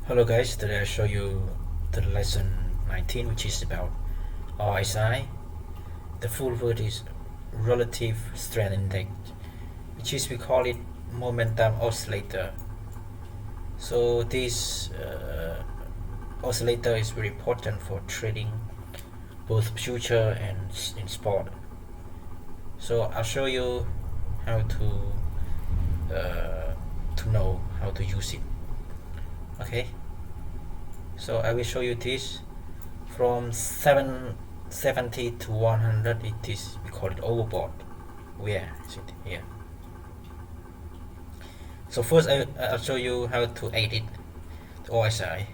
Hello guys, today I show you the lesson 19, which is about RSI. The full word is relative strength index, which is we call it momentum oscillator. So this oscillator is very important for trading both future and in sport. So I'll show you how to know how to use it. Okay, so I will show you this from 770 to 100. It is, we call it overbought. Where is it? Here. So first I'll show you how to edit the RSI.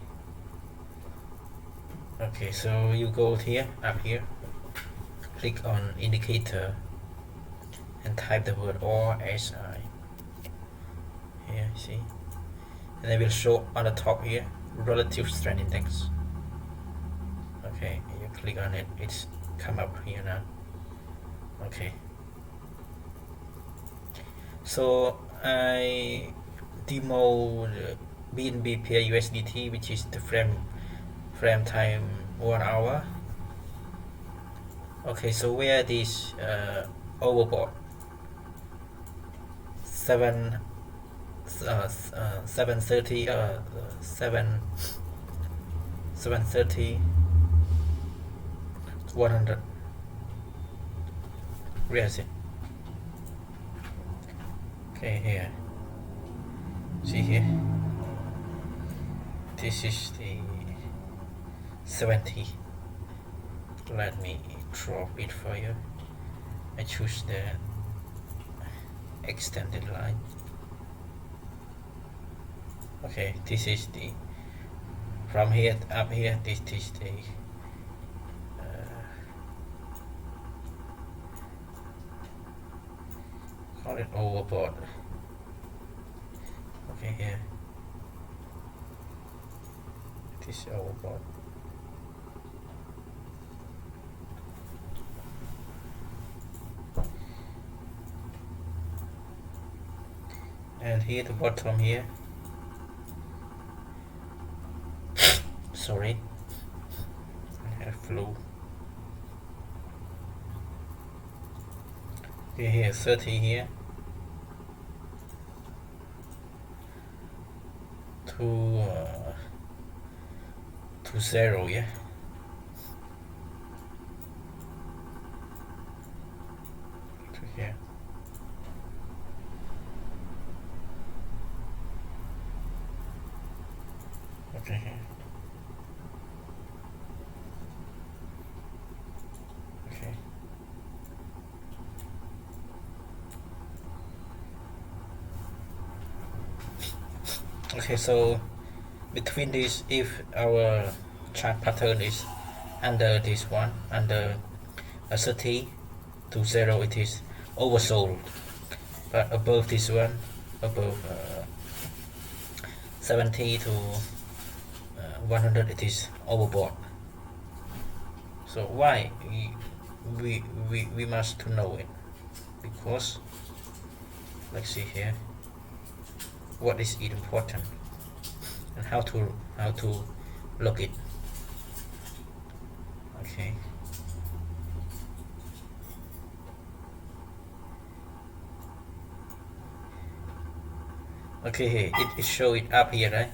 Okay, so you go here, up here, click on indicator and type the word RSI. Here, see, and it will show on the top here relative strength index. Okay, you click on it, it's come up here now. Okay, so I demo the BNB pair USDT, which is the frame time 1 hour. Okay, so where this overbought 730 100. Where is it? Okay, here. See here. This is the 70. Let me drop it for you. I choose the extended line. Okay, this is the from here up here. This is the call it overbought. Okay, here. This is overbought. And here the bottom here. Sorry, I have flu. Okay, here 30 here to 0, yeah. To here. Okay, here. Okay. Okay, so between this, if our chart pattern is under this one, under 30 to 0, it is oversold. But above this one, above 70 to 100, it is overbought. So why we must to know it? Because let's see here, what is it important and how to look it. Okay, okay, here it show it up here, right?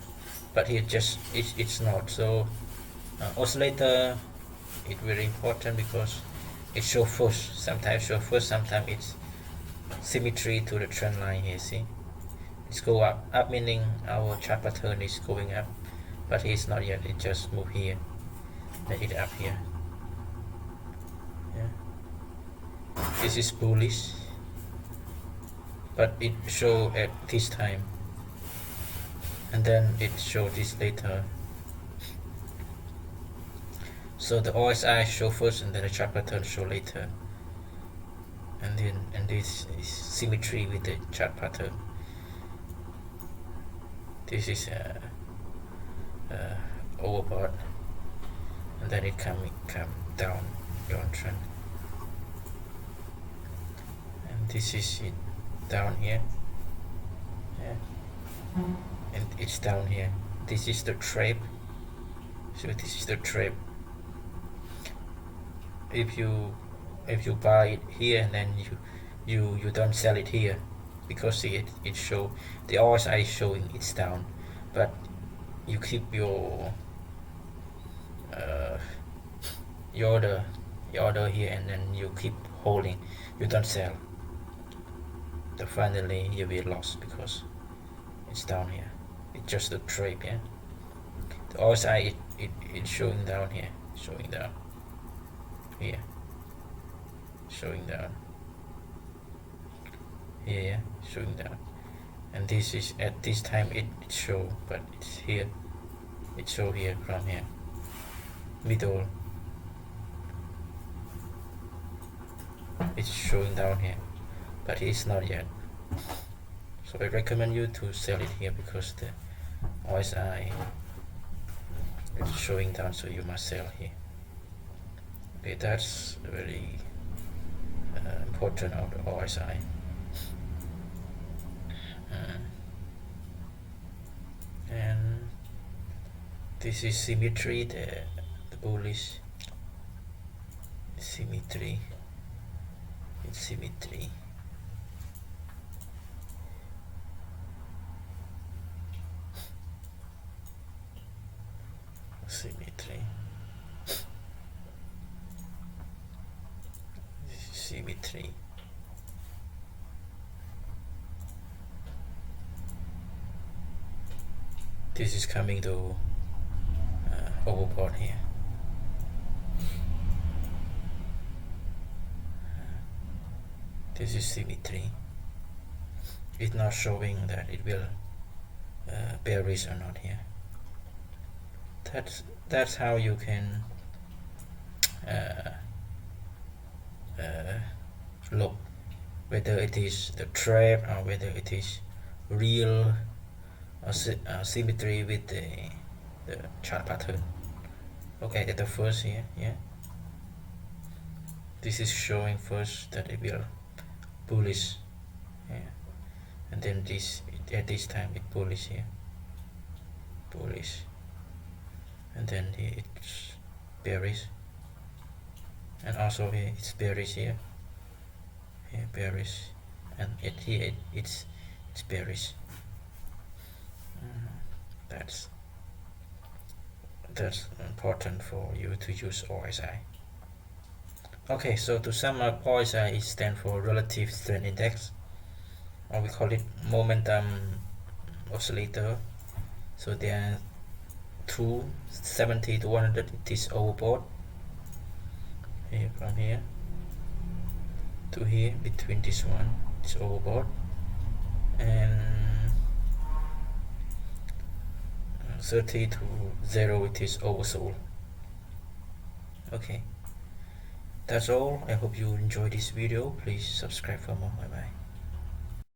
But here just it's not. So oscillator, it's very important because it show first, sometimes show first, sometimes it's symmetry to the trend line here. See, it's go up meaning our chart pattern is going up, but it's not yet, it just move here, then it up here. Yeah, this is bullish, but it show at this time, and then it show this later. So the RSI show first and then the chart pattern show later, and this is symmetry with the chart pattern. This is overbought, and then it come down trend, and this is it down here. Yeah, and it's down here. this is the trap. So this is the trap. If you buy it here and then you don't sell it here, because it show the RSI is showing it's down, but you keep your order here and then you keep holding, you don't sell, then finally you will lost because it's down here. It's just a trade, yeah. The RSI it's showing down here, showing down here, showing down here, yeah, showing down. And this is at this time it show, but it's here, it show here from here, middle, it's showing down here, but it's not yet. So I recommend you to sell it here because the RSI is showing down, so you must sell here. Okay, that's very important of the RSI. And this is symmetry, the bullish symmetry. It's symmetry. Symmetry. Symmetry. This is coming to overbought here. This is symmetry. It's not showing that it will bearish or not here. That's how you can look whether it is the trap or whether it is real symmetry with the chart pattern. Okay, at the first here, yeah, this is showing first that it will bullish, yeah, and then this at this time it bullish here, bullish, and then here it's bearish, and also here it's bearish here, bearish, and here it's bearish. That's important for you to use RSI. Okay, so to sum up, RSI stands for Relative Strength Index, or we call it momentum oscillator. So there are 270 to 100, it is overbought. Here, from here to here, between this one, it's overbought, and 30 to 0, it is oversold. Okay, that's all. I hope you enjoy this video. Please subscribe for more. Bye bye.